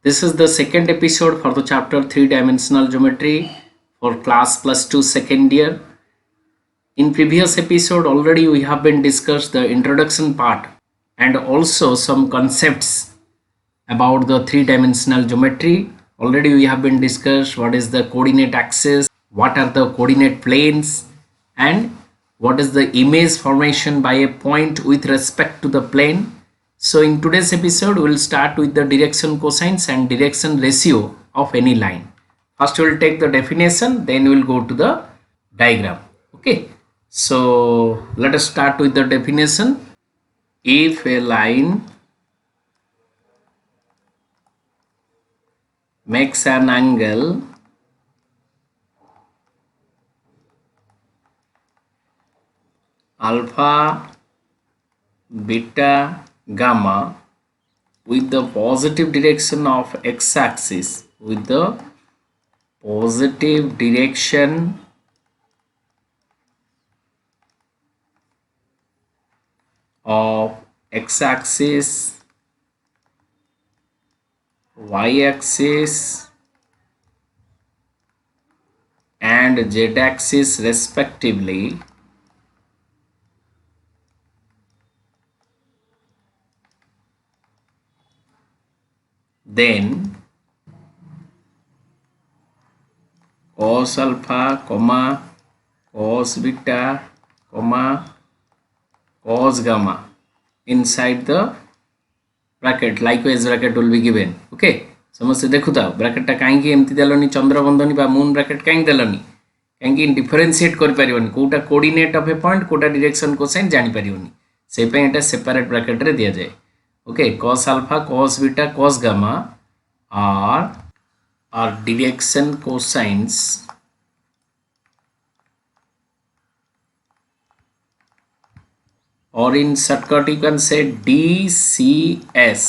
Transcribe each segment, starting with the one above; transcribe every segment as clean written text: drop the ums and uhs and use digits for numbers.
This is the second episode for the chapter 3-dimensional geometry for class plus 2 second year. In previous episode already we have been discussed the introduction part and also some concepts about the 3-dimensional geometry. Already we have been discussed what is the coordinate axis, what are the coordinate planes, and what is the image formation by a point with respect to the plane. So in today's episode we will start with the direction cosines and direction ratio of any line. First we will take the definition, then we will go to the diagram. Okay, so let us start with the definition. If a line makes an angle alpha, beta, gamma with the positive direction of x-axis, with the positive direction of x-axis, y-axis and z-axis respectively, then cos alpha, cos beta, cos gamma inside the bracket, likewise bracket will be given. Okay, समझते देखु था bracket टा कहीं एमती देलनी चंद्रबंधनी बा moon bracket कहीं देलनी कहीं differentiate कर परिबनी कोटा कोऑर्डिनेट ऑफ ए पॉइंट कोटा डायरेक्शन कोसाइन जानि परिबनी से पे एटा सेपरेट ब्रैकेट रे दिया जाए. Okay, cos alpha, cos beta, cos gamma are direction cosines or in shortcut you can say DCS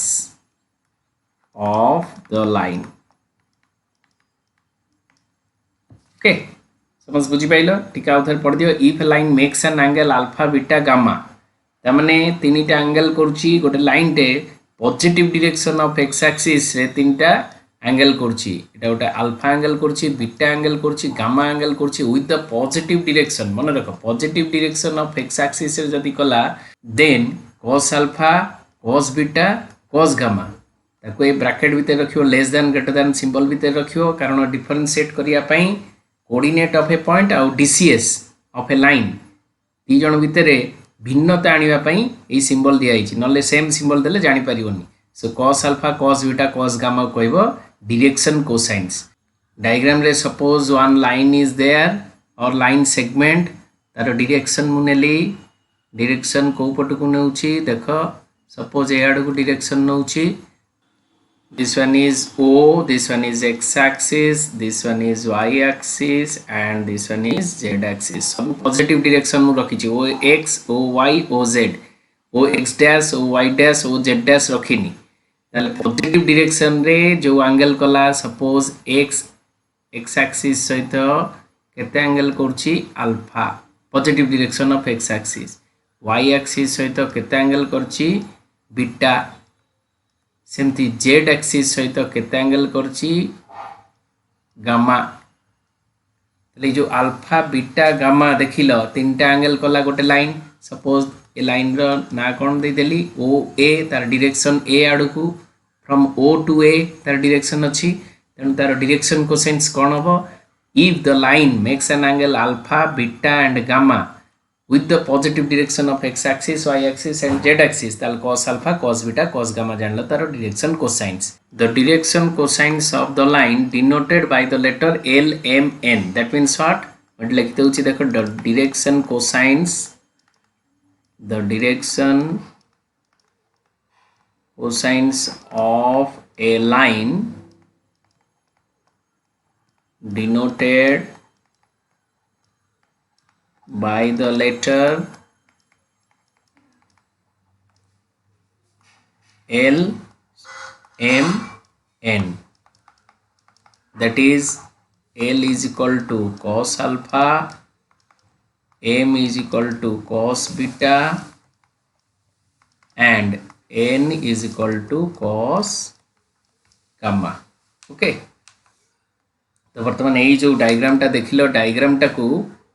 of the line. Okay, समझ बुझी पाइल टीका आउथर पढ़ दियो. If line makes an angle alpha beta gamma तामाने तीनटा एंगल करछि गोटे लाइन टे positive direction of x axis रे तीनटा एंगल करछि एटा गोटे अल्फा एंगल करछि बीटा एंगल करछि गामा एंगल करछि विथ द पॉजिटिव डायरेक्शन. मन रख positive direction of x axis रे जदी कला then cos alpha cos beta cos gamma ताको ए ब्रैकेट भितर रखियो less than greater than symbol भितर रखियो कारण डिफरेंशिएट करिया पई कोऑर्डिनेट ऑफ ए पॉइंट आउ डीसीएस ऑफ ए लाइन दी जण भितर भिन्नता आनिबा पई ए सिंबल दिया हिची नले सेम सिंबल देले जानि परिवनी. So cos alpha cos beta cos gamma कहबो डायरेक्शन कोसाइन्स. डायग्राम रे suppose one line is there और लाइन सेगमेंट तार डायरेक्शन मु नेली डायरेक्शन को पट को नेउची देख सपोज ए आड को direction नेउची. This one is O, this one is x axis, this one is y axis and this one is z axis. सब positive direction में रखी O x, O y, O z, O x dash, O y dash, O z dash रखीनी. ताले positive direction रे जो angle कला suppose x axis सहित केते angle करची alpha positive direction of x axis, y axis सहित केते angle करची beta सेमती जेड एक्सिस सहित केते एंगल करची गामा. तले जो अल्फा बीटा गामा देखिलो तीनटा एंगल कला गोटे लाइन सपोज ए लाइन रो ना कोन दे देली ओ ए तार डायरेक्शन ए आडू को फ्रॉम ओ टू ए तार डायरेक्शन अछि तेनु तार डायरेक्शन कोसाइन्स कोन हबो if the line makes an angle alpha beta and gamma with the positive direction of x axis, y axis and z axis then cos alpha cos beta cos gamma janla tar direction cosines. The direction cosines of the line denoted by the letter L M N. That means what? But लिखते हुए देखो the direction cosines, the direction cosines of a line denoted by the letter L M N, that is L is equal to cos alpha, M is equal to cos beta and N is equal to cos gamma okay तो बर्तमान यही जो डायग्रामटा देखिल डायग्रामटा को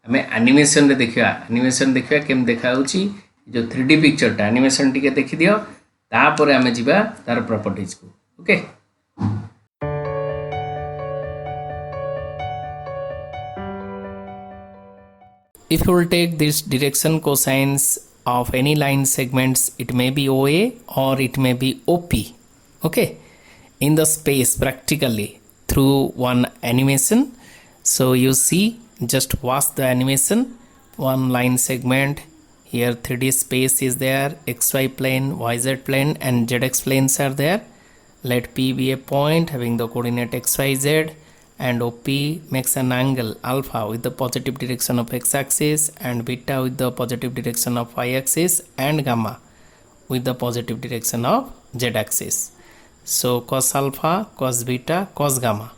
आम animation रे देखा केम देखा जो 3D पिक्चरटा एनिमेशन टिके देखि दियो तापर आम जीवा तार प्रॉपर्टीज को okay if you will take this direction cosines of any line segments it may be OA or it may be OP okay in the space practically through one animation so you see just watch the animation one line segment here 3D space is there xy plane yz plane and zx planes are there let P be a point having the coordinate xyz and OP makes an angle alpha with the positive direction of x-axis and beta with the positive direction of y-axis and gamma with the positive direction of z-axis. So cos alpha, cos beta, cos gamma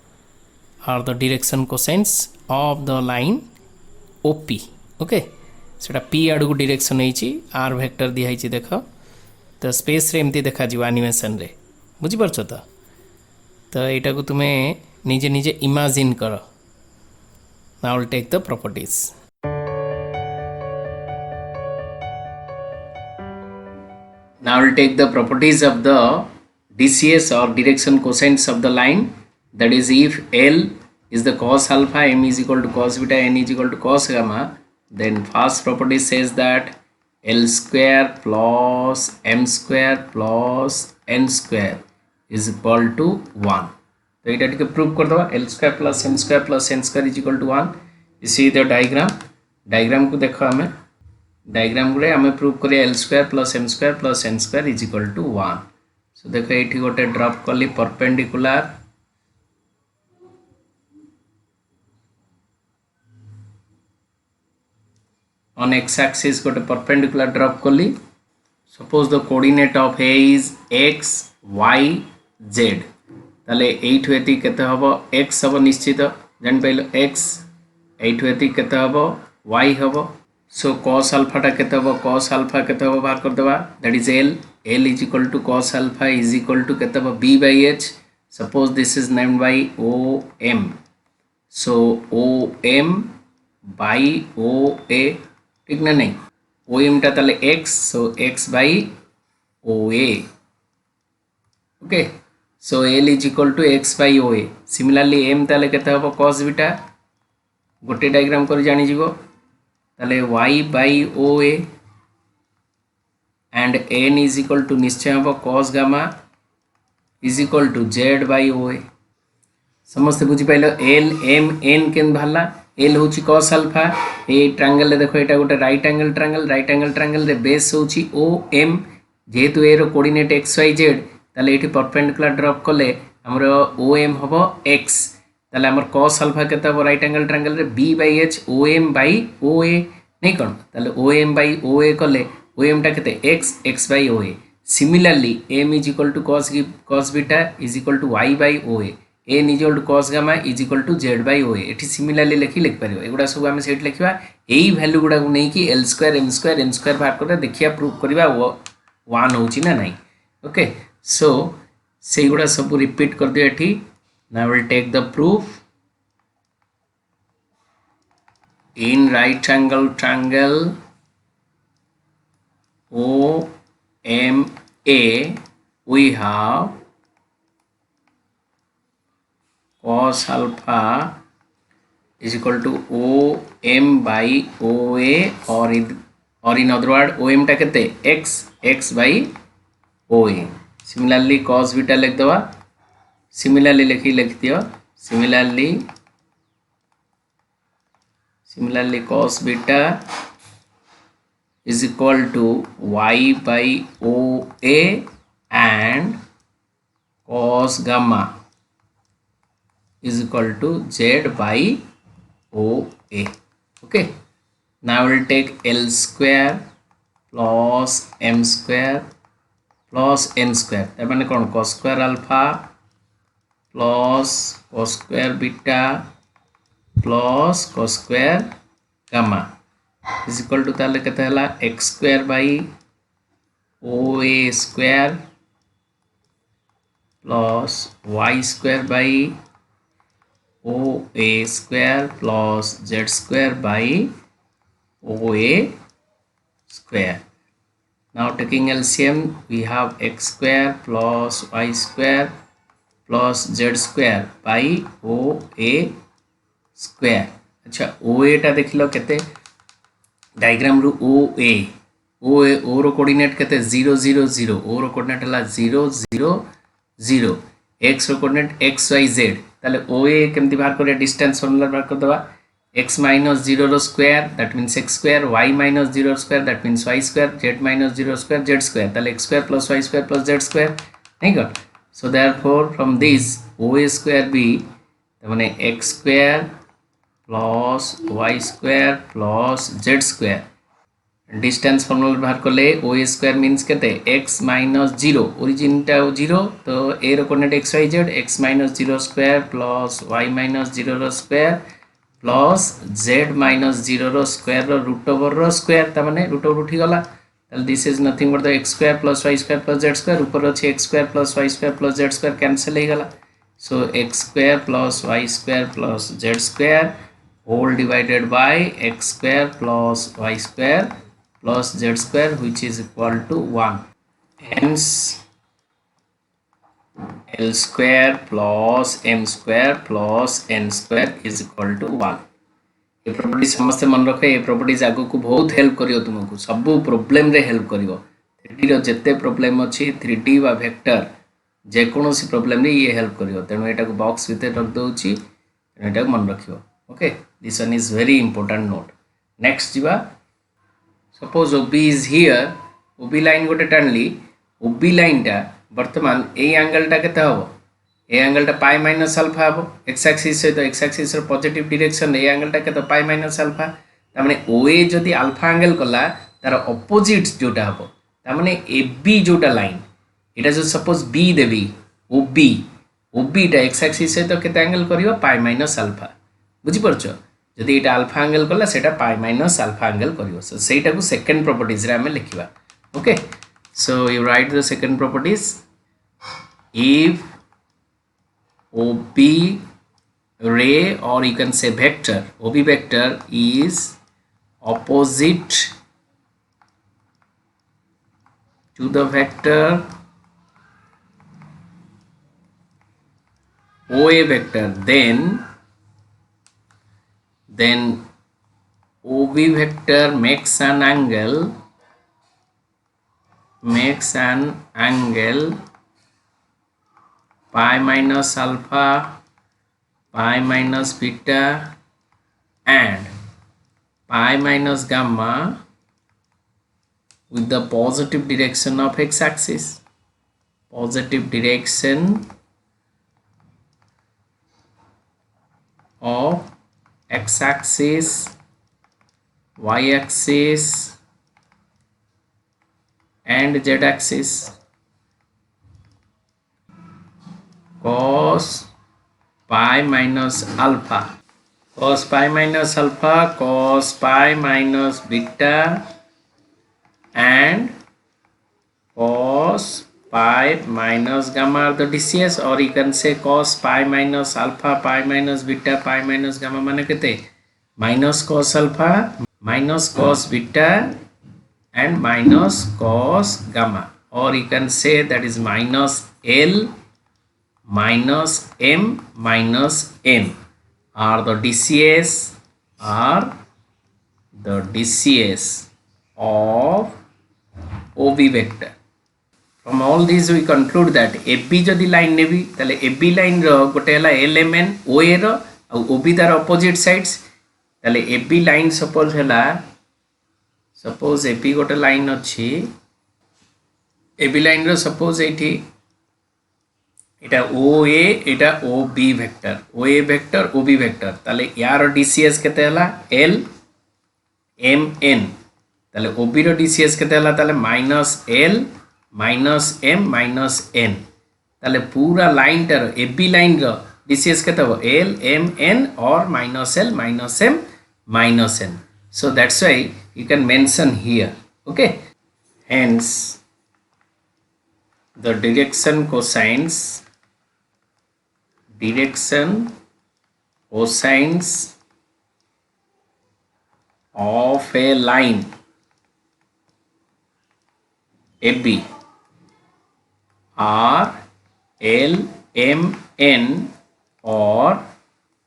are the direction cosines of the line OP. Okay, सेटा P आड़ को direction है R vector दिया है देख तो space रे एमती देखा जीव एनिमेशन रे बुझी परछो तो एटा को तुम्हें निजे निजे इमेजिन करो now we'll take the properties now we'll take the properties of the DCS or direction cosines of the line that is if L is the cos alpha m is equal to cos beta n is equal to cos gamma then first property says that L square plus m square plus n square is equal to 1 तो ये prove कर दवा L square plus M square plus N square is equal to 1 इसी the diagram को देख आम diagram रे आम प्रूव कर L square plus N square is equal to 1 so देख ये गोटे ड्रॉप कली परपेंडिकुलर ऑन एक्स एक्सिस गोटे परपेंडिकुलर ड्रॉप कली suppose the coordinate of A is X Y Z ताले एठु एति केते हबो x हबो निश्चित जान पाइलो x एठु एति केते हबो y हबो सो cos अल्फा टा केते हबो cos अल्फा केते हबो बाहर कर देबा that is l is equal to cos अल्फा इज इक्वल टू केते हबो b by h suppose this is named by om so om by oa ठीक ना नहीं om टा ताले x so x by oa okay so L is equal to x by OA similarly m ताले केते हबो cos beta गोटे diagram कर जानि जीवो ताले y by OA and n is equal to निश्चय हबो cos gamma is equal to z by OA समस्त बुझी पाइलो L m n केन भाला L होची cos alpha ए ट्रायंगल देखो एटा गोटे राइट एंगल ट्रायंगल रे बेस होची OM जेहेतु ए रो कोऑर्डिनेट xyz ताले एठी परपेंडिकुलर ड्रॉप कले हमर OM हबो x ताले हमर cos अल्फा केते हबो राइट एंगल ट्रायंगल रे b by h OM by OA नै कोन ताले OM by OA कले OM टा केते x by OA similarly m is equal to cos beta is equal to y by OA n is equal to cos gamma is equal to z by OA एठी similarly लिख परिबो एगुडा सब हम set लिखिबा एई value गुडा को नै कि l square m square n square बाहर कर देखिया प्रूव करबा 1 होची ना नै ओके so से गुडा सब रिपीट कर दियो एठी now we'll take the proof in right angle triangle OMA we have cos alpha is equal to OM by OA or in other word OM टा केते x by OA similarly cos beta लिख दवा similarly लिख दियो similarly cos beta is equal to y by OA and cos gamma is equal to z by OA okay now we'll take L square plus m square plus n square तार माने कोन cos square alpha plus cos square beta plus cos square gamma is equal to ताले केते हला x square by OA square plus y square by OA square plus z square by OA square. Now taking LCM, we have x square plus y square plus z square by OA square. अच्छा OA टा देख लो केते diagram रु OA ओ रो coordinate केते 0 0 0 ओ रो coordinate हला 0 0 0 x रो coordinate x y z ताले OA केमति बाहर करिया डिस्टेंस फॉर्मूला बाहर कर दवा x minus 0 रो square that means x square y minus 0 square that means y square z minus 0 square z square ताले x square plus y square plus z square नहीं got so therefore from this OA square बी माने x square plus y square plus z square distance formula बाहर कले O square means केते x minus 0 origin टा 0 तो a रो coordinate x y z x minus 0 square plus y minus 0 रो square plus z minus 0 रो square रो root over रो स्क्वायर ता माने रूट ओवर उठी गला ताल this is nothing but the x square plus y square plus z square ऊपर अछि x square plus y square plus z square cancel हो गला so x square plus y square plus z square whole divided by x square plus y square plus z square which is equal to 1. Hence L square plus m square plus n square is equal to 1. ये property समस्त मन रखे ये properties आगो को बहुत help करियो तुमको सब प्रॉब्लम रे हेल्प करियो 3D रो जत्ते प्रॉब्लम अछि 3D वा वेक्टर जे कोनोसी प्रॉब्लम रे ये हेल्प करियो तेनु एटा को बॉक्स भितर रख दोउची तेनु एटा मन रखियो okay this one is very important note next जीवा suppose OB is here OB line गोटे टाणली OB लाइन टा वर्तमान ए एंगल टा केते हबो ए एंगल टा पाई माइनस अल्फा हबो x एक्सिस सहित x एक्सिस रो पॉजिटिव डायरेक्शन ए एंगल टा केते पाई माइनस अल्फा ता माने OA जदी अल्फा एंगल कला तार ऑपोजिट जोटा हबो ता माने AB जोटा लाइन एटा जो सपोज B देबी OB टा x एक्सिस सहित केते एंगल करियो पाई माइनस अल्फा बुझी परछो जदि एटा अल्फा एंगल कला सेटा पाई माइनस अल्फा एंगल करियो सो सेटा को सेकंड प्रॉपर्टीज रे हमें लिखिबा okay so you write the second properties if OB ray or you can say vector OB vector is opposite to the vector OA vector then OB vector makes an angle pi minus alpha pi minus beta and pi minus gamma with the positive direction of x axis positive direction of x axis y axis and z axis cos pi minus alpha cos pi minus alpha cos pi minus beta and cos pi minus gamma are the DCS or you can say cos pi minus alpha pi minus beta pi minus gamma माने केते minus cos alpha minus cos beta and minus cos gamma or you can say that is minus L minus M minus N are the DCS of OB vector. From all these we conclude that AB जदि line नेबी ताले AB line रो गोटे हला LMN OA रो आ OB तार opposite sides ताले AB line suppose हला suppose AB गोटे line अछि AB line रो suppose एठी एटा OA एटा OB vector OA vector OB vector ताले यार DCS केते हला L M N ताले OB रो DCS केते हला ताले minus L minus M minus N ताले पूरा लाइन टर AB लाइन रो DCS केते हो L M N or minus L minus M minus N so that's why you can mention here okay hence the direction cosines direction cosines of a line AB are L M N or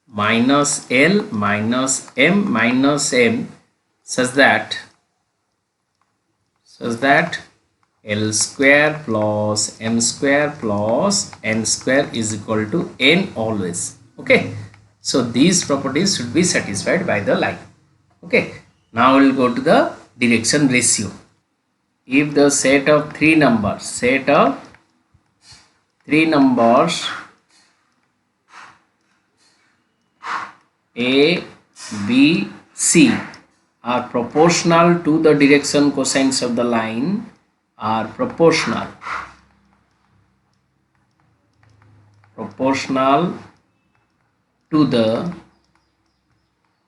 minus L minus M minus N such that L square plus M square plus N square is equal to N always. Okay, so these properties should be satisfied by the line. Okay, now we will go to the direction ratio. If the set of three numbers A, B, C are proportional to the direction cosines of the line are proportional to the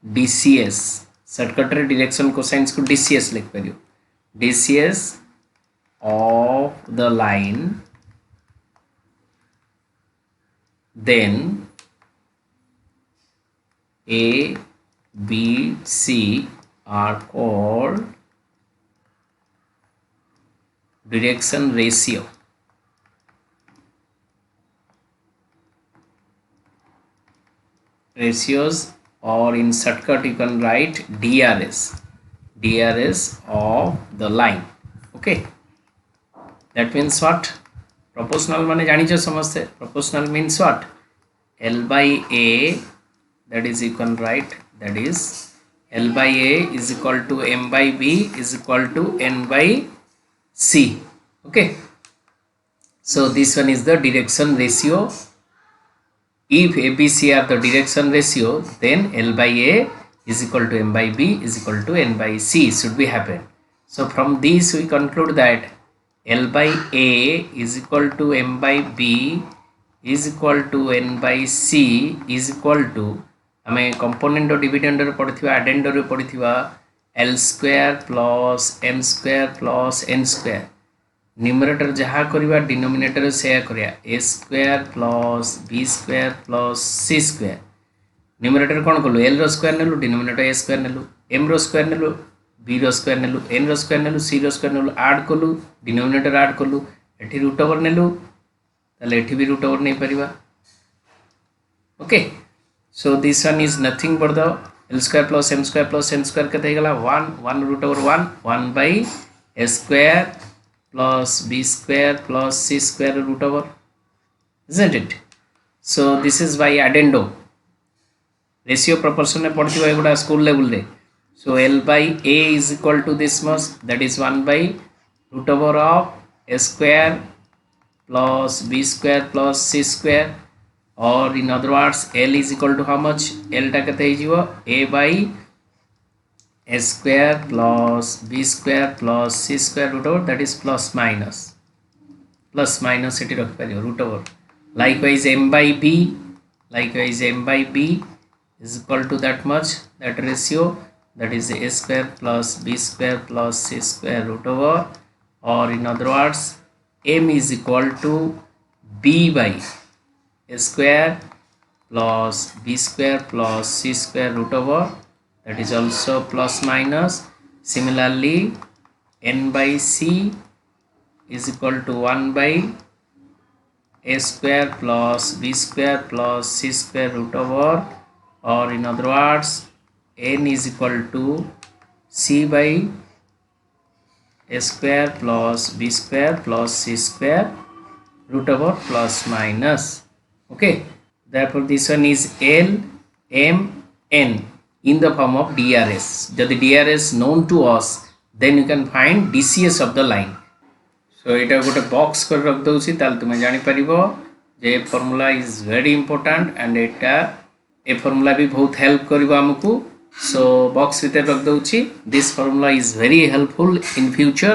DCS. Shortcut रे direction cosines को DCS लिख परियो. DCS of the line, then A, B, C are called direction ratio. Ratios, or in shortcut you can write DRS of the line. Okay, that means what? Proportional माने जानी चाहिए समझते. Proportional means what? L by A, that is you can write, that is L by A is equal to M by B is equal to N by C. Okay, so this one is the direction ratio. If ABC are the direction ratio, then L by A is equal to M by B is equal to N by C should be happen. So from this we conclude that L by A is equal to M by B is equal to N by C is equal to, हमें component और dividend रे पढ़िथिबा एडेंड रे पढ़िथिबा L square plus M square plus N square. Numerator जहाँ करिबा denominator से करिया A square plus B square plus C square. Numerator कौन कलु L रो स्क्वायर नेलु, डिनोमिनेटर A स्क्वायर नेलु, M रो स्क्वायर नेलु, B रो स्क्वायर नेलु, N रो स्क्वायर नेलु, C रो स्क्वायर नेलु, ऐड कलु डिनोमिनेटर ऐड कलु, एठी रूट ओवर नेलु, ताले एठी भी रूट ओवर नै परिबा. Okay, so this one is nothing but the L square plus M square plus N square केते गला 1 root over 1 by A square plus B square plus C square root over, isn't it? So this is by addendo. Ratio proportion में पढ़ती है गुड़ा school level रे. So L by A is equal to this much, that is 1 by root over of A square plus B square plus C square, or in other words L is equal to how much? L टा केते ही जीवो A by A square plus B square plus C square root over, that is plus minus eighty रख पारियो root over. Likewise M by B is equal to that much, that ratio, that is A square plus B square plus C square root over, or in other words M is equal to B by A square plus B square plus C square root over, that is also plus minus. Similarly N by C is equal to 1 by A square plus B square plus C square root over, or in other words N is equal to C by A square plus B square plus C square root over plus minus. Okay, therefore this one is L M N in the form of DRS. If the DRS known to us, then you can find DCS of the line. So এটা গোটে box করে রাখ দউছি, তাহলে তুমি জানি পারিবো যে formula is very important and এটা এ ফর্মুলা भी बहुत हेल्प करिवो हमकु. सो बॉक्स ভিতরে রাখ দউছি. This formula is very helpful in future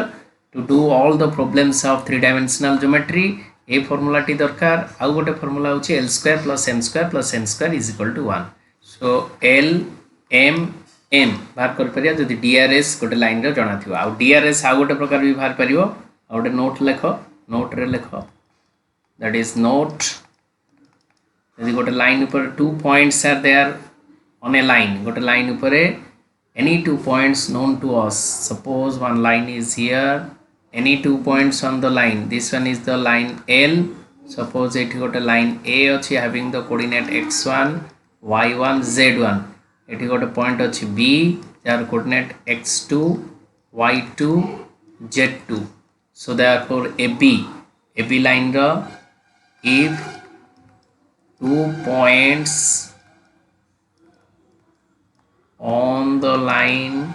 to do all the problems of 3 dimensional geometry. ए फॉर्मूला टी दरकार. आउ गोटे फॉर्मूला होची L square plus M square plus N square is equal to 1. So L M N बाहर कर परिया जदि DRS गोटे लाइन रे जणा थिबो. आउ DRS आउ गोटे प्रकार भी बाहर परियो. गोटे नोट लेख, नोट रे लेख, दैट इज नोट यदि गोटे लाइन ऊपर 2 points are there on a line, गोटे लाइन ऊपर any 2 points known to us, suppose one line is here, any 2 points on the line, this one is the line L, suppose it got a line A achi having the coordinate x1 y1 z1, it got a point achi B their coordinate x2 y2 z2, so therefore AB line ra if 2 points on the line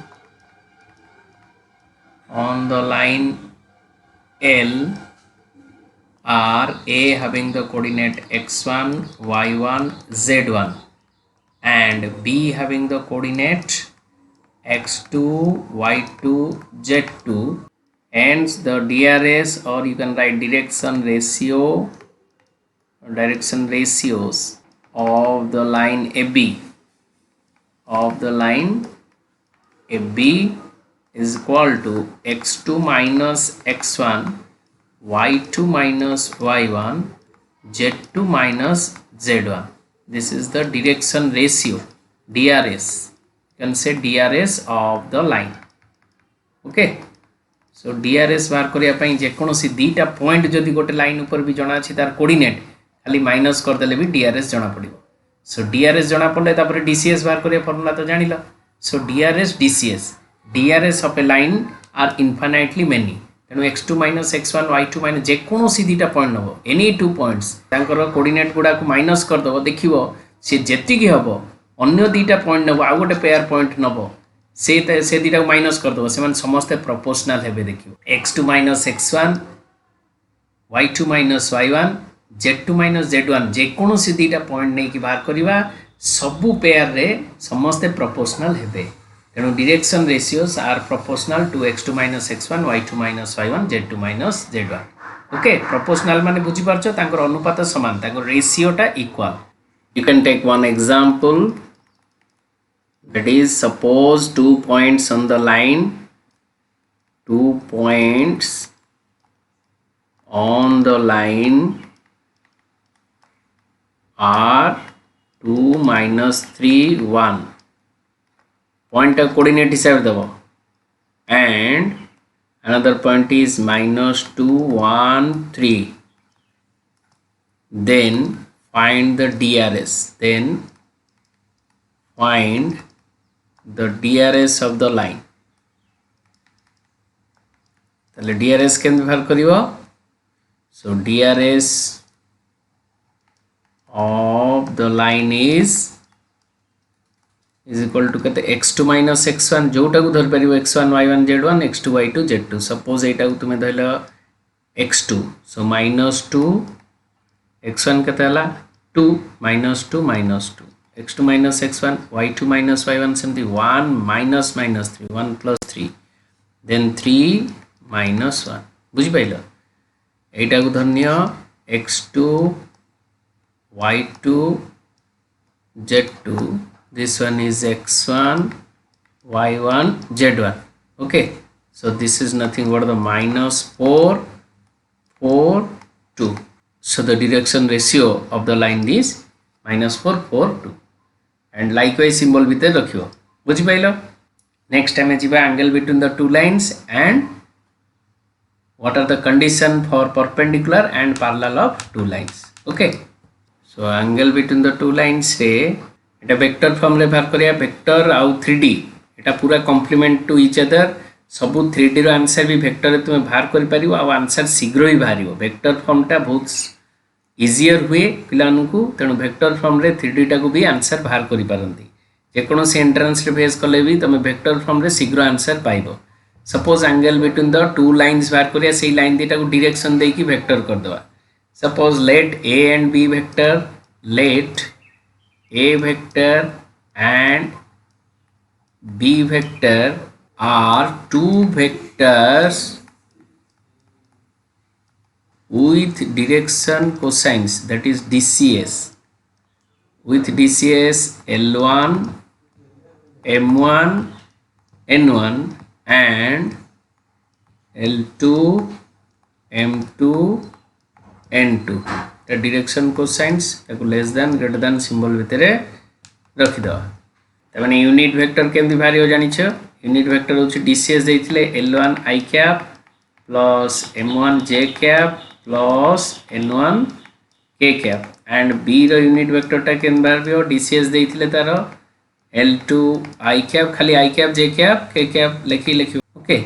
L are A having the coordinate x1 y1 z1 and B having the coordinate x2 y2 z2, hence the DRS, or you can write direction ratios of the line AB is equal to x2 minus x1 y2 minus y1 z2 minus z1. This is the direction ratio, DRS. You can say DRS of the line. Okay, so DRS बाहर करिया पई जे कोनोसी दीटा point जदि गोटे line ऊपर भी जणा अछि तार कोऑर्डिनेट खाली माइनस कर देले भी DRS जणा पड़िबो. सो DRS जणा पड़ले तापर DCS बाहर करिया फार्मूला तो जानिला. सो DRS of a line are infinitely many, तेणु x2 minus x1 y2 minus जे कोनोसी दीटा पॉइंट नबो एनी 2 पॉइंट्स तांकर कोऑर्डिनेट गुडा को माइनस कर दबो, देखिबो से जेतिकी हबो अन्य दीटा पॉइंट नबो आ गोटे पेयर पॉइंट नबो से दीटा को माइनस कर दबो, से समस्ते प्रोपोर्शनल हेबे. देखिबो x2 minus x1 y2 minus y1 z2 minus z1 जे कोनोसी दीटा पॉइंट नै कि बाहर करिवा सबु पेयर रे समस्ते प्रोपोर्शनल हेबे. तेणु direction ratios are proportional to x2 minus x1 y2 minus y1 z2 minus z1. Okay, proportional माने बुझी पारछो तांकर अनुपात समान, तांकर रेशियोटा equal. You can take one example, that is suppose 2 points on the line, 2 points on the line are 2 minus 3 1, point of coordinate हिसाब देबो, and another point is minus 2 1 3, then find the DRS, of the line. ताले DRS केन बाहर करिवो. So DRS of the line is equal to कहते x2 minus x1 जोटा को धर परिवो x1 y1 z1 x2 y2 z2. Suppose एटा को तुमे धरलो x2, so minus 2 x1 कहते हला 2 minus 2 minus 2 x2 minus x1 y2 minus y1 सेमती 1 minus 3 1 plus 3 then 3 minus 1. बुझी पाइलो एटा को धरनियो x2 y2 z2, this one is x1 y1 z1. Okay, so this is nothing but the minus 4 4 2. So the direction ratio of the line is minus 4 4 2, and likewise symbol भीतर रखियो. बुझी pilo. Next time जीवा angle between the two lines and what are the condition for perpendicular and parallel of two lines. Okay, so angle between the two lines रे एटा vector form रे बाहर करिया. Vector आउ 3D एटा पूरा compliment to each other. सबु 3D रो answer भी vector रे तुमे बाहर करि परिबो आ आंसर शीघ्र ही बाहरिबो. वेक्टर फॉर्म टा बहुत इजियर हुए पिलानकु, तेणु वेक्टर फॉर्म रे 3D टा को भी आंसर बाहर करि पारंती. जे कोनोसी एंट्रेंस रे फेस कले भी तमे वेक्टर फॉर्म रे शीघ्र आंसर पाइबो. Suppose angle between the two lines बाहर करिया, सेही लाइन दीटा को डायरेक्शन देकी वेक्टर कर दवा. Suppose let A and B vector, let A vector and B vector are two vectors with direction cosines, that is DCS, with DCS L1 M1 N1 and L2 M2 N2. Direction cosines ताको less than greater than symbol भितर रखी दो तमाने unit vector केमती बाहर हो जानिछ unit vector होछि डीसीएस देइथिले L1 i cap plus M1 j cap plus N1 k cap and B रो यूनिट वेक्टर टा केन बाहर बियो डीसीएस देइथिले तार L2 i कैप खाली i cap j cap k cap लिखि okay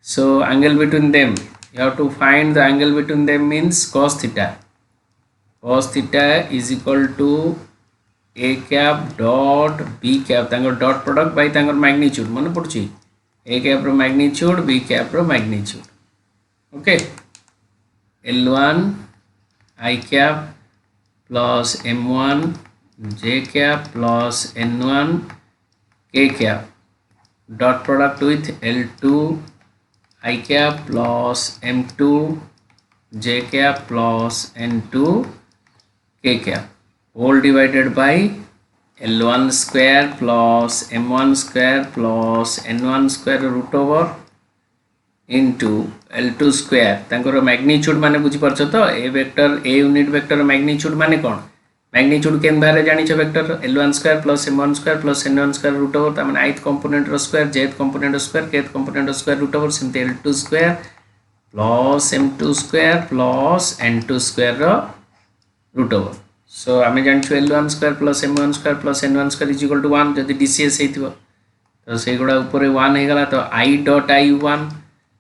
so angle between them you have to find the angle between them means cos theta is equal to a cap dot b cap तांगर dot product by तांगर magnitude मन पड़छि a cap रो magnitude b cap रो magnitude okay L1 i cap plus M1 j cap plus N1 k cap dot product with L2 i cap plus M2 j cap plus N2 k cap whole divided by L1 square plus M1 square plus N1 square root over into L2 square तांकर magnitude माने बुझी परछ तो a vector a unit vector magnitude माने कोन magnitude केन बारे जानिछ vector L1 square plus M1 square plus N1 square root over ता माने ith कंपोनेंट रो स्क्वायर jth कंपोनेंट रो स्क्वायर kth कंपोनेंट रो स्क्वायर रूट ओवर सिंते L2 square plus M2 square plus N2 square रो रूट ओवर सो आमे जानछु L1 square plus M1 square plus N1 square is equal to 1 जदि DCS हेतिबो तो से गुडा ऊपर 1 हे गला तो i dot i1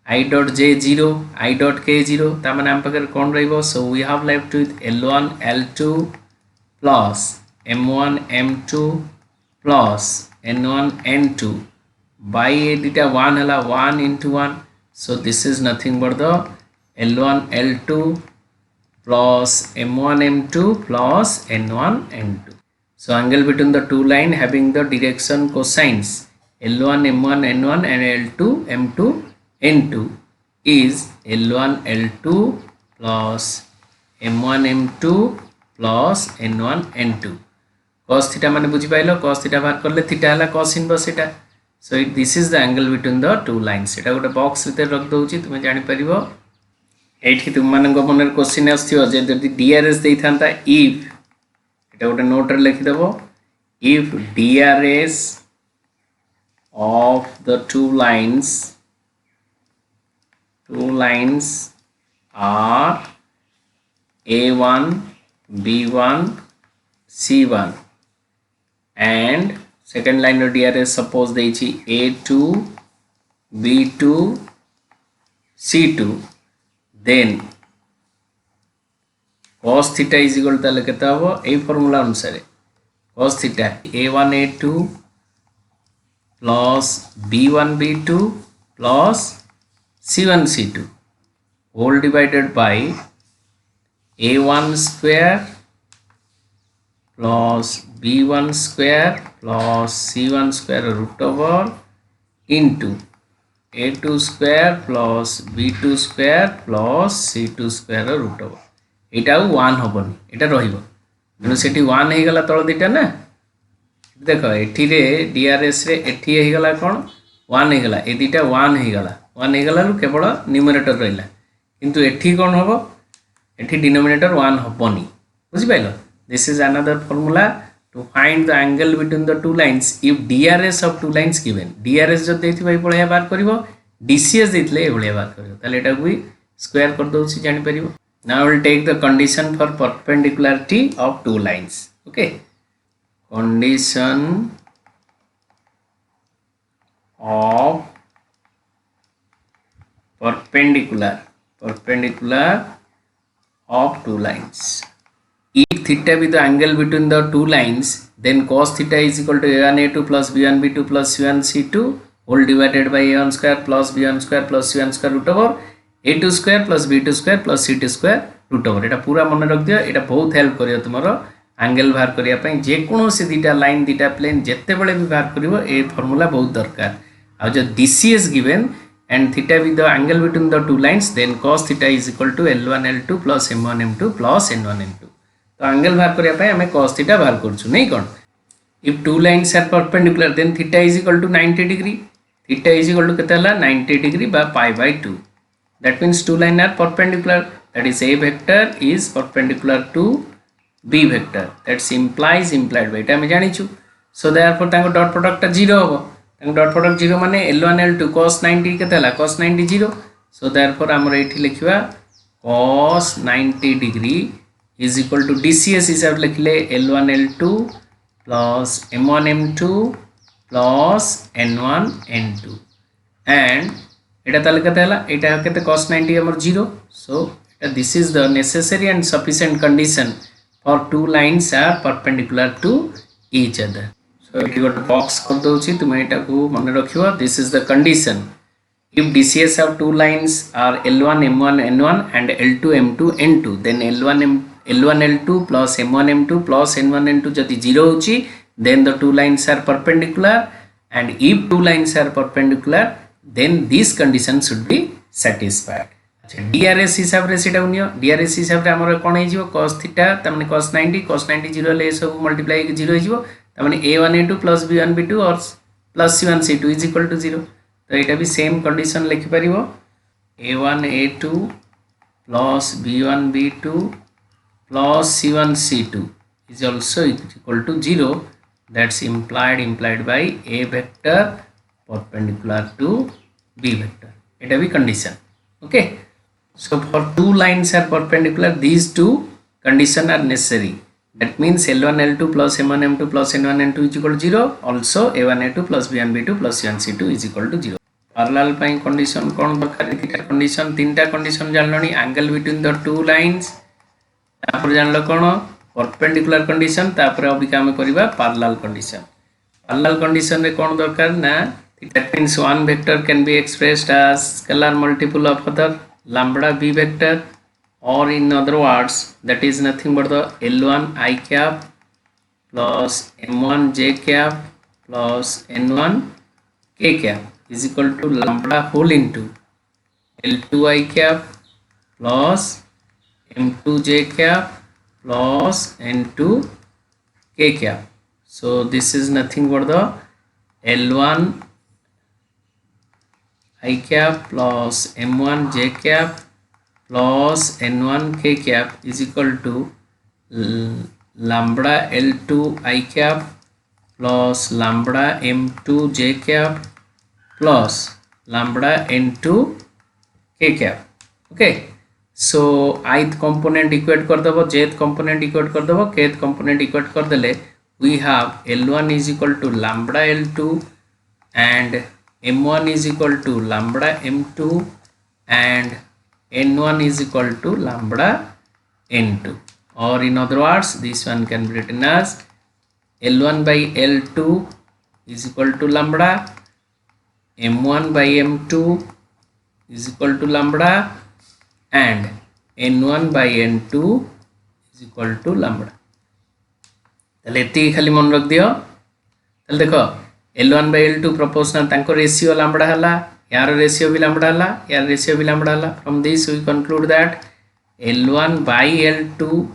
i dot j 0 i dot k 0 ता माने हम पकर कोन रहइबो so we have left with L1 L2 plus M1 M2 plus N1 N2 by a dita 1 hela 1 into 1 so this is nothing but the L1 L2 plus M1 M2 plus N1 N2 so angle between the two line having the direction cosines L1 M1 N1 and L2 M2 N2 is L1 L2 plus M1 M2 plus N1 N2 cos theta माने बुझी pilo cos theta बाहर करले theta हला cos inverse Etah so this is the angle between the two lines एटा गोटे box भितर रख दउची तुमे जानि परिबो एठी तुम मानक मनर क्वेश्चन आस्थियो जे जदि DRS देई थांता if एटा गोटे नोट रे लिखि देबो if DRS of the two lines are A1 B1 C1 and second line of DRS suppose देइछि A2 B2 C2 then cos theta is equal to केता हो ए फार्मूला अनुसार cos theta A1 A2 plus B1 B2 plus C1 C2 whole divided by A1 square plus B1 square plus C1 square root over into A2 square plus B2 square plus C2 square root over एटा 1 होबनी एटा रहिबो जनो सेठी 1 हे गला तळ दिटा ना देखो एठी रे DRS रे एठी हे गला कोन 1 हे गला ए दिटा 1 हे गला केवल न्यूमरेटर रहिला किंतु एठी कोन होबो एठी डिनोमिनेटर 1 होबनी बुझि पाइलो this is another formula to find the angle between the two lines if DRS of two lines given DRS जब देथिबा ए पळिया बार करबो DCS देथिले ए पळिया बार करबो ताले एटा भी स्क्वायर कर दोछि जानि परिबो now we will take the condition for perpendicularity of two lines okay condition of perpendicular of two lines if theta be the angle between the two lines then cos theta is equal to a1 a2 plus b1 b2 plus c1 c2 whole divided by a1 square plus b1 square plus c1 square root over a2 square plus b2 square plus c2 square root over एटा पूरा मन रख दियो एटा बहुत help करियो तुमरो angle बाहर करिया पई जे कोनोसी दीटा लाइन दीटा प्लेन जत्ते बेले भी बाहर करिवो ए फार्मूला बहुत दरकार आ जो DCS given and theta with the angle between the two lines then cos theta is equal to L1 L2 plus M1 M2 plus N1 N2 तो एंगल बाहर करिया पई हमें cos theta बाहर करछु नहीं कोन if two lines are perpendicular then theta is equal to 90 degree theta is equal to केते हला 90 degree by pi by 2 that means two lines are perpendicular that is A vector is perpendicular to B vector, that's implies implied by এটা আমি জানিଛୁ, so therefore ତାଙ୍କ dot product ଟା 0 হবো, ତାଙ୍କ dot product 0 ମାନେ L1 L2 cos 90 କେତେ ହେଲା cos 90 0, so therefore ଆମର ଏଠି ଲେଖିବା cos 90 degree is equal to DCS हिसाब लिखले L1 L2 plus M1 M2 plus N1 N2 and এটা তাহলে কত হলা এটা কত cos 90 हमर 0, so this is the necessary and sufficient condition for two lines are perpendicular to each other. So एठी गोटे बॉक्स कर दोछि तुम एटा को मन रखियो, this is the condition if DCS of two lines are L1 M1 N1 and L2 M2 N2 then L1 L2 plus M1 M2 plus N1 N2 जदि 0 होछि then the two lines are perpendicular and if two lines are perpendicular then this condition should be satisfied. अच्छा DRS हिसाब रे सेटा उनियो DRS हिसाब रे हमर कोन हे जिवो cos थीटा त माने cos 90 0 ले सब मल्टीप्लाई के 0 हे जिवो त माने a1 a2 plus b1 b2 और plus c1 c2 is equal to 0, तो एटा भी सेम कंडीशन लिखि परिबो a1 a2 plus b1 b2 plus c1 c2 is also equal to 0, that's implied by a vector perpendicular to b vector, it is condition. Okay, so for two lines are perpendicular these two condition are necessary, that means L1 L2 plus M1 M2 plus N1 N2 is equal to 0, also A1 A2 plus B1 B2 plus C1 C2 is equal to 0. parallel ପାଇଁ condition कोन दरकार एटा condition तीनटा condition जानलनी angle between the two lines तापर जानलो कोन perpendicular condition तापर अभी काम करबा parallel condition रे कोन दरकार ना that means one vector can be expressed as scalar multiple of other lambda b vector, or in other words that is nothing but the L1 I cap plus M1 j cap plus N1 k cap is equal to lambda whole into L2 I cap plus M2 j cap plus N2 k cap. So this is nothing but the L1 I cap plus M1 j cap plus N1 k cap is equal to lambda L2 I cap plus lambda M2 j cap plus lambda N2 k cap. Okay, so ith component equate कर दबो, jth component equate कर दबो, kth component equate कर देले we have L1 is equal to lambda L2 and M1 is equal to lambda M2 and N1 is equal to lambda N2, or in other words this one can be written as L1 by L2 is equal to lambda, M1 by M2 is equal to lambda and N1 by N2 is equal to lambda. ताले एति खाली मन रख दियो, ताले देखो L1 by L2 proportional तांको ratio lambda हला, यार रेशियो भी लैम्बडा हला, यार रेशियो भी लैम्बडा हला. From this we conclude that L1 by L2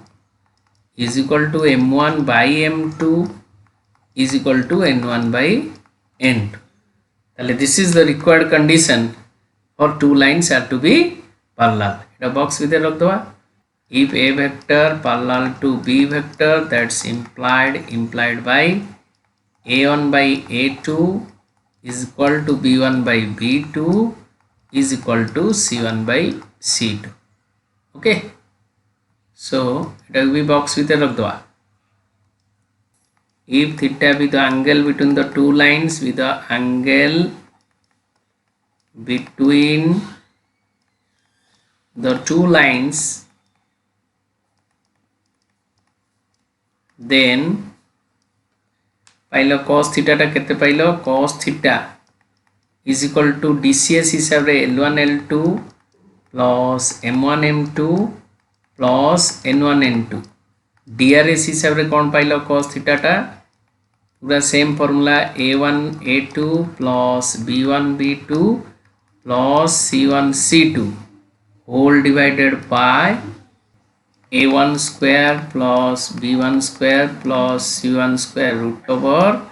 is equal to M1 by M2 is equal to N1 by N2. ताले this is the required condition for two lines are to be parallel. Etah box विदे रख दवा. If a vector parallel to b vector, that's implied by a1 by a2 is equal to b1 by b2 is equal to c1 by c2. Okay, so it will be box with a rag dwa. If theta be the angle between the two lines with the angle between the two lines, then pilo cos theta टा केते pilo cos theta is equal to DCS हिसाब रे L1 L2 plus M1 M2 plus N1 N2. DRS हिसाब रे कौन pilo cos theta टा पूरा same formula A1 A2 plus B1 B2 plus C1 C2 whole divided by A1 square plus B1 square plus C1 square root over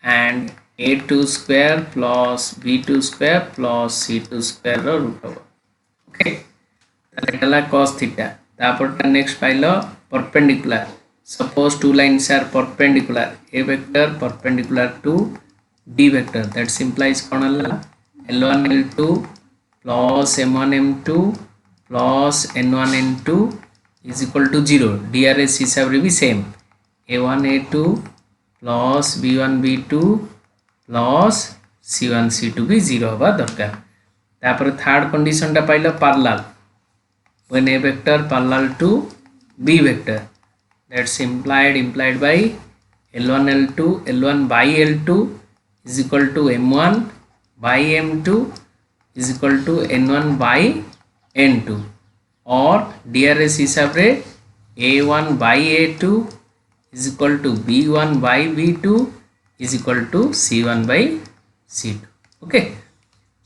and A2 square plus B2 square plus C2 square root over. Okay, ताले cos theta तापर next pilo perpendicular suppose two lines are perpendicular a vector perpendicular to d vector that implies कौन L1 L2 plus M1 M2 plus N1 N2 is equal to 0 DRS हिसाब रे भी same A1 A2 plus B1 B2 plus C1 C2 भी 0 हवा दरकार तापर third condition टा pilo parallel when a vector parallel to b vector that's implied by L1 L2 L1 by L2 is equal to M1 by M2 is equal to N1 by N2 और DRS हिसाब रे A1 by A2 is equal to B1 by B2 is equal to C1 by C2 okay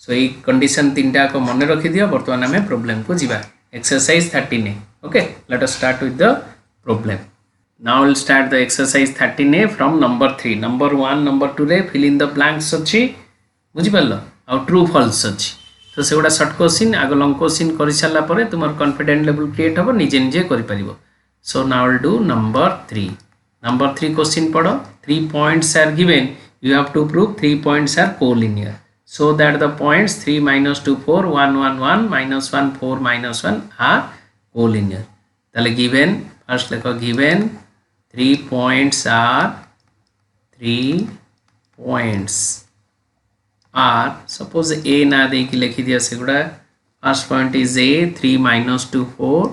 so ये condition तीनटा को मन रखी दियो वर्तमान आम प्रॉब्लम को जीवा exercise 13a okay let us start with the problem now we'll start the exercise 13a from number 3 number 1 number 2 रे fill in the blanks अछि बुझि परलो आ true false अछि तो सेगुडा शॉर्ट क्वेश्चन आगो लॉन्ग क्वेश्चन करि साला परे तुमर कॉन्फिडेंट लेवल क्रिएट हो निजे निजे करि परिबो so now we'll do number 3 question पढ़ो 3 points are given you have to prove 3 points are collinear so that the points 3 minus 2 4 1 1 1 minus 1 4 minus 1 are collinear tale given first lekho given 3 points are suppose a na de ki likhi diya seguda first point is a 3 minus 2 4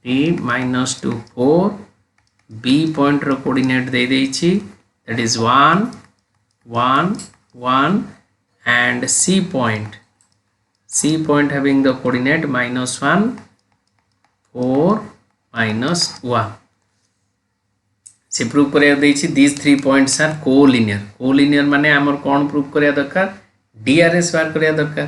3 minus 2 4 b point ro coordinate de deichi that is 1 1 1 and C point having the coordinate minus 1 4 minus 1 से prove करिया देछि these 3 points are collinear माने हमर कोन prove करिया दरकार DRS बार करिया दरकार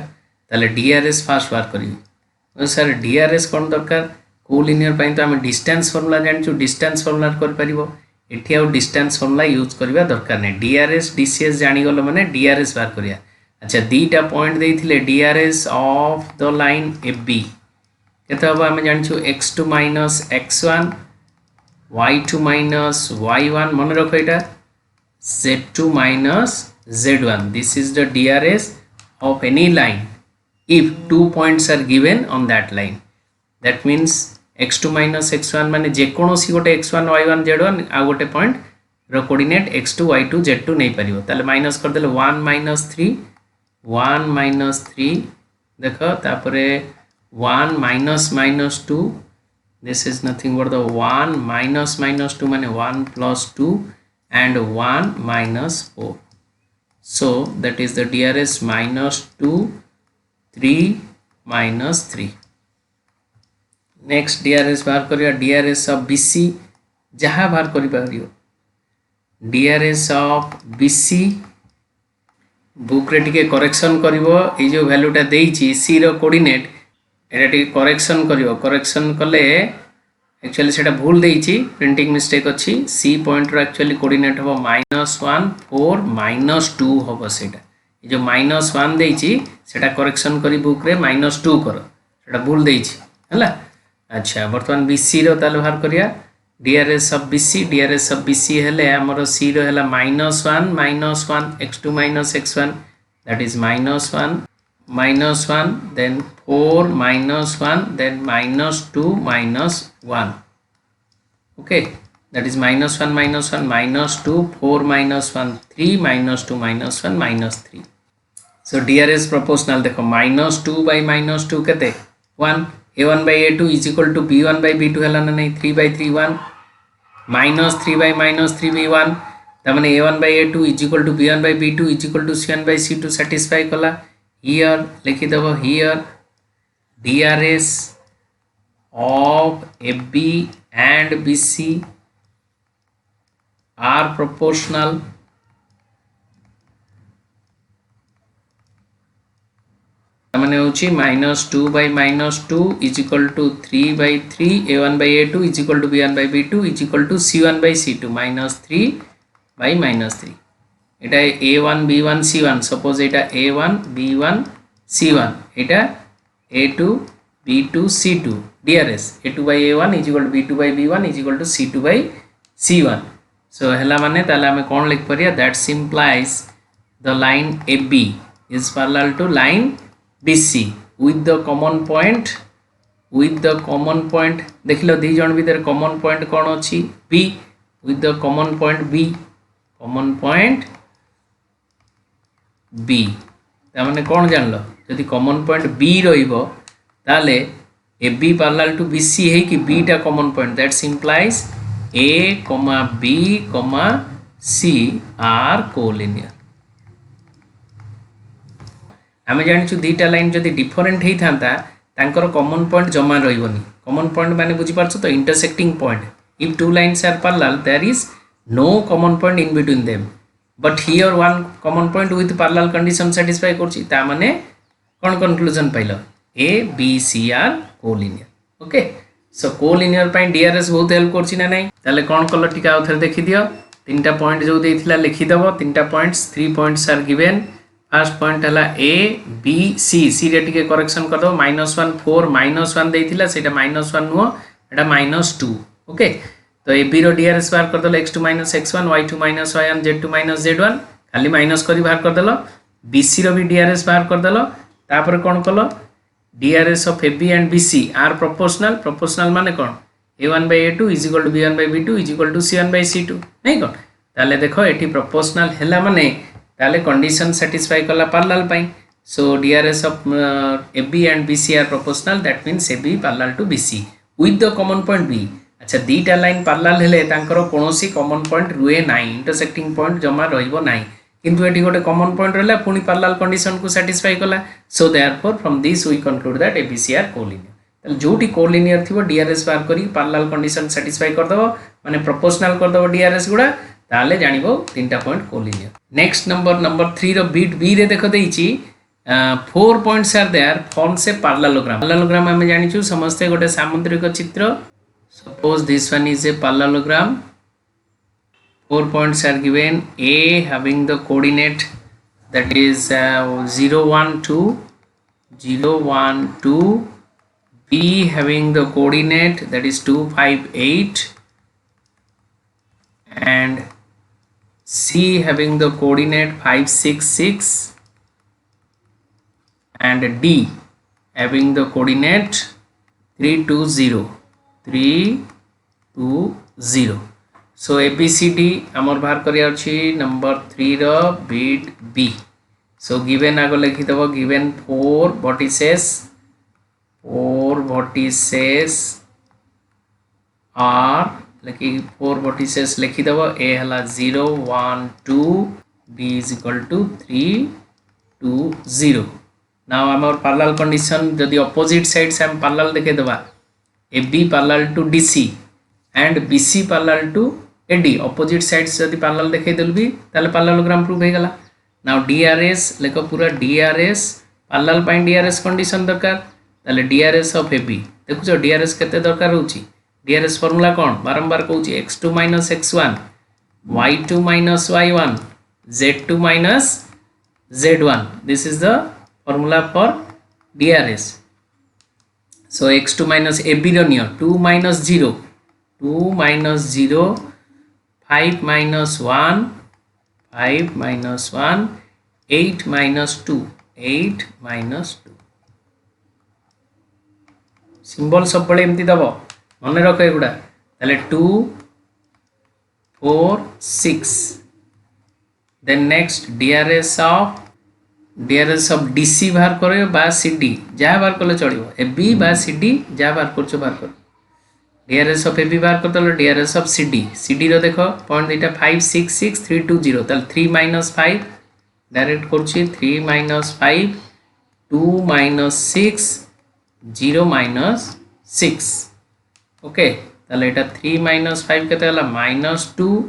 ताले DRS फास्ट बार करियो सर DRS कोन दरकार collinear पई तो हम डिस्टेंस फार्मूला जानछु डिस्टेंस फार्मूला कर परिबो एठी आ डिस्टेंस फार्मूला यूज करबा दरकार नै DRS DCS जानि गलो माने DRS बार करिया अच्छा दीटा पॉइंट देइथिले DRS of the line AB केते हबा हम जानछु x2 minus x1 y2 minus y1 मन रखो एटा z2 minus z1 this is the DRS of any line if 2 points are given on that line that means x2 minus x1 माने जे कोनोसी गोटे x1 y1 z1 आ गोटे point रो coordinate x2 y2 z2 नै परिबो ताले minus कर देले 1 minus 3 1 minus 3 देखो तापरे 1 minus minus 2 this is nothing but the 1 minus minus 2 माने 1 plus 2 and 1 minus 4 so that is the DRS minus 2 3 minus 3 next DRS बाहर करिया DRS of BC जहाँ बाहर करि पारियो DRS of BC बुक रे टिके करेक्शन करिवो ए जो वैल्यूटा देइची c रो कोऑर्डिनेट एटा टिके करेक्शन करिवो करेक्शन कले एक्चुअली सेटा भूल देइची प्रिंटिंग मिस्टेक अछि c पॉइंट रो एक्चुअली कोऑर्डिनेट हो -1 4 -2 होबो सेटा ए जो -1 देइची सेटा करेक्शन करी बुक रे -2 करो सेटा भूल देइची हला अच्छा वर्तमान bc रो ताल बाहर करिया DRS of BC हेले हमरो c रो हैला -1 x2 minus x1 that is -1 then 4 -1 then -2 -1 okay that is -1 -2 4 -1 3 -2 -1 -3 so DRS proportional देखो -2 by -2 केते 1 a1 by a2 is equal to b1 by b2 हैला ना नहीं 3 by 3 1 -3 by -3 b1 तमने a1 by a2 is equal to b1 by b2 is equal to c1 by c2 satisfy कला here लिखि देबो here DRS of AB and BC are proportional तमने होची -2 by -2 is equal to 3 by 3 a1 by a2 is equal to b1 by b2 is equal to c1 by c2 -3 by -3 এটা a1 b1 c1 suppose এটা a1 b1 c1 এটা a2 b2 B2 C2 DRS A2 by A1 is equal to B2 by B1 is equal to C2 by C1. So hela mane tale ame kon likh pariya, that implies the line AB is parallel to line BC with the common point देखिलो दी जन भीतर common point कौन अच्छी B with the common point B तामाने कौन जानलो जदि common point B रहिबो ताले AB parallel to BC है कि B टा common point, that implies A, B, C are collinear. आमे जानिछु दीटा लाइन जदि डिफरेंट हेई थांता तांकर कॉमन पॉइंट जमा रहिबोनी. कॉमन पॉइंट माने बुझी पारछो तो intersecting point. If two lines are parallel there is no common point in between them, but here one common point with parallel condition satisfy करछि. ता माने कोन कंक्लूजन पाइलो A B C are collinear. Okay, so collinear पई DRs बहुत help करछि ना नाही. ताले कोन कलो टिका आउथर देखि दियो. तीनटा पॉइंट जो देथिला लिखि दबो. तीनटा points 3 points are given. First point है ए बी सी रे टिके करेक्शन कर दो. -1 4 -1 देथिला सेटा -1 नुह एटा -2. ओके, तो ए बी रो डीआरएस बाहर कर दलो x2 - x1 y2 - y1 z2 - z1 खाली माइनस करी बाहर कर दलो. बीसी रो भी डीआरएस बाहर कर दलो. तापर कोन कलो DRs of AB and BC are proportional. Proportional माने कोन a1 by a2 is equal to b1 by b2 is equal to c1 by c2 नहीं कोन. ताले देखो एठी प्रोपोर्शनल हैला माने ताले कंडीशन सैटिस्फाई कला पैरेलल पाई. So DRs of AB and BC are proportional, that means AB parallel to BC with the common point B. अच्छा, दीटा लाइन पैरेलल हेले तांकर कोनोसी कॉमन पॉइंट रुए नाही, इंटरसेक्टिंग पॉइंट जमा रहिबो नाही. किंतु एटी गोटे कॉमन पॉइंट रहला पुनी पैरेलल कंडीशन को सैटिस्फाई कला. So therefore from this we conclude that ABC are collinear. ताले जोटी कोलिनियर थिबो डीआरएस बार करी पैरेलल कंडीशन सैटिस्फाई कर दबो, माने प्रोपोर्शनल कर दबो डीआरएस गुडा, ताले जानिबो तीनटा पॉइंट कोलिनियर. नेक्स्ट नंबर 3 रो बीट बी रे देखो देइची 4 points are there forms a parallelogram. Parallelogram हमें जानिछु समस्त गोटे सामुद्रिक चित्र. Suppose this one is a parallelogram. 4 points are given. A having the coordinate that is 0 1 2, B having the coordinate that is 2 5 8, and C having the coordinate 5 6 6, and D having the coordinate 3 2 0. So ABCD आमर बाहर करिया अछि number 3 रो बीट B. So given आगो लिखि दबो. Given 4 vertices are लिखि 4 vertices लिखि दबो. A हला 0 1 2, B is equal to 3 2 0. Now आमर पैरेलल कंडीशन जदि ऑपोजिट साइड से हम पैरेलल देखे दबा. AB parallel to DC and BC parallel to AD, opposite sides जदि पैरेलल देखे देल भी ताले पैरेललोग्राम प्रूव हे गला. नाउ DRS लेको पूरा DRS पैरेलल पाइन DRS कंडीशन दरकार. ताले DRS ऑफ AB देखुछो DRS केते दरकार होची. DRS फार्मूला कोन बारंबार कहूची x2 - x1 y2 - y1 z2 - z1. This is the formula for DRS. So x2 - AB रो नियो 2 - 0 5 - 1 8 - 2 सिंबल सब बड़े एमती दबो मन रख एगुड़ा. ताले 2 4 6. Then next DRS of DC बाहर करो बा CD जहाँ बाहर कले चलो. AB बा CD जहाँ बाहर कर बाहर कर. DRS ऑफ AB बाहर कर दलो. DRS ऑफ CD रो देखो पॉइंट दीटा 5 6 6 3 2 0. ताले 3 - 5 डायरेक्ट करछि 3 - 5 2 - 6 0 - 6. ओके, ताले एटा 3 - 5 केते हला -2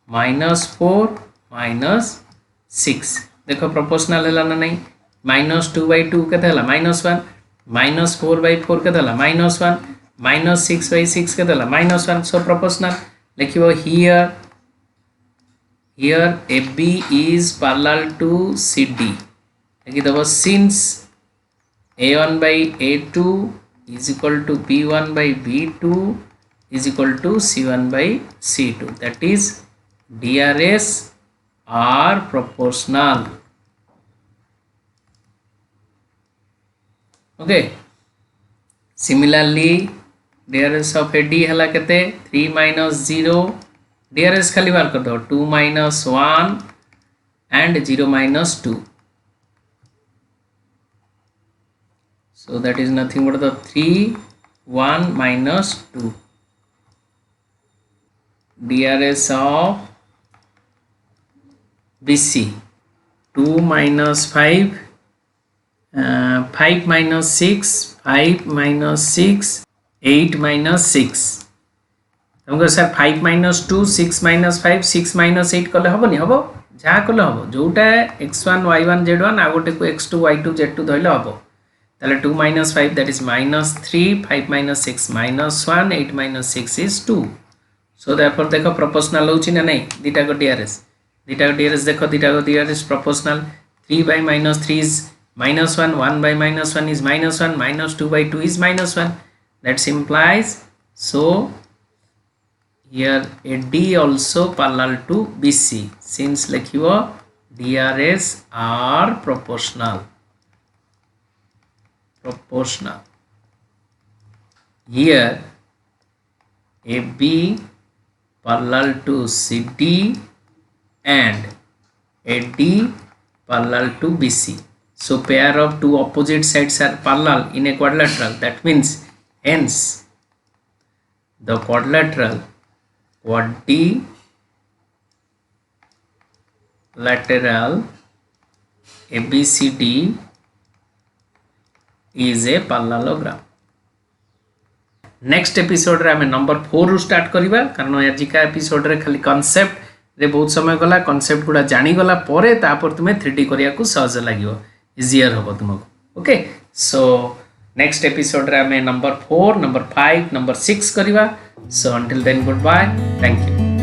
-4 -6. देखो प्रोपोर्शनल हला ना नहीं. -2/2 केते हला -1, -4/4 केते हला -1, -6/6 केते हला -1. सो proportional लिखिबो here AB is parallel to CD. लिखि दबो since A1 by A2 is equal to B1 by B2 is equal to C1 by C2. That is DRS are proportional. Okay. Similarly, DRS of AD हला केते 3 minus 0. DRS खाली बार कर दो 2 minus 1 and 0 minus 2. So that is nothing but the 3 1 minus 2. DRS of BC 2 minus 5 5 minus 6 5 minus 6 8 minus 6 तुमको sir 5 minus 2 6 minus 5 6 minus 8 कले हबो नि हबो जहा कले हबो जोटा x1 y1 z1 आ गोटे को x2 y2 z2 धइले हबो ताले 2 minus 5 that is minus 3 5 minus 6 minus 1 8 minus 6 is 2 so therefore देखो proportional होची ना नहीं दीटा को DRS देखो दीटा को DRS proportional 3 by minus 3 is minus 1 1 by minus 1 is minus 1 minus 2 by 2 is minus 1 that implies so here AD also parallel to BC since likhibo DRS are proportional here AB parallel to CD and AD parallel to BC. So pair of two opposite sides are parallel in a quadrilateral. That means hence the quadrilateral ABCD is a parallelogram. Next episode रे आमे number 4 रु start करिबा कारण आजिका episode रे खाली concept रे बहुत समय गला कांसेप्ट गुडा जानी गला परे तापर तुमे 3D करिया को सहज लागिवो इजियर होबो तुमको ओके सो नेक्स्ट एपिसोड रे आमे नंबर 4 नंबर 5 नंबर 6 करिबा so until then good bye thank you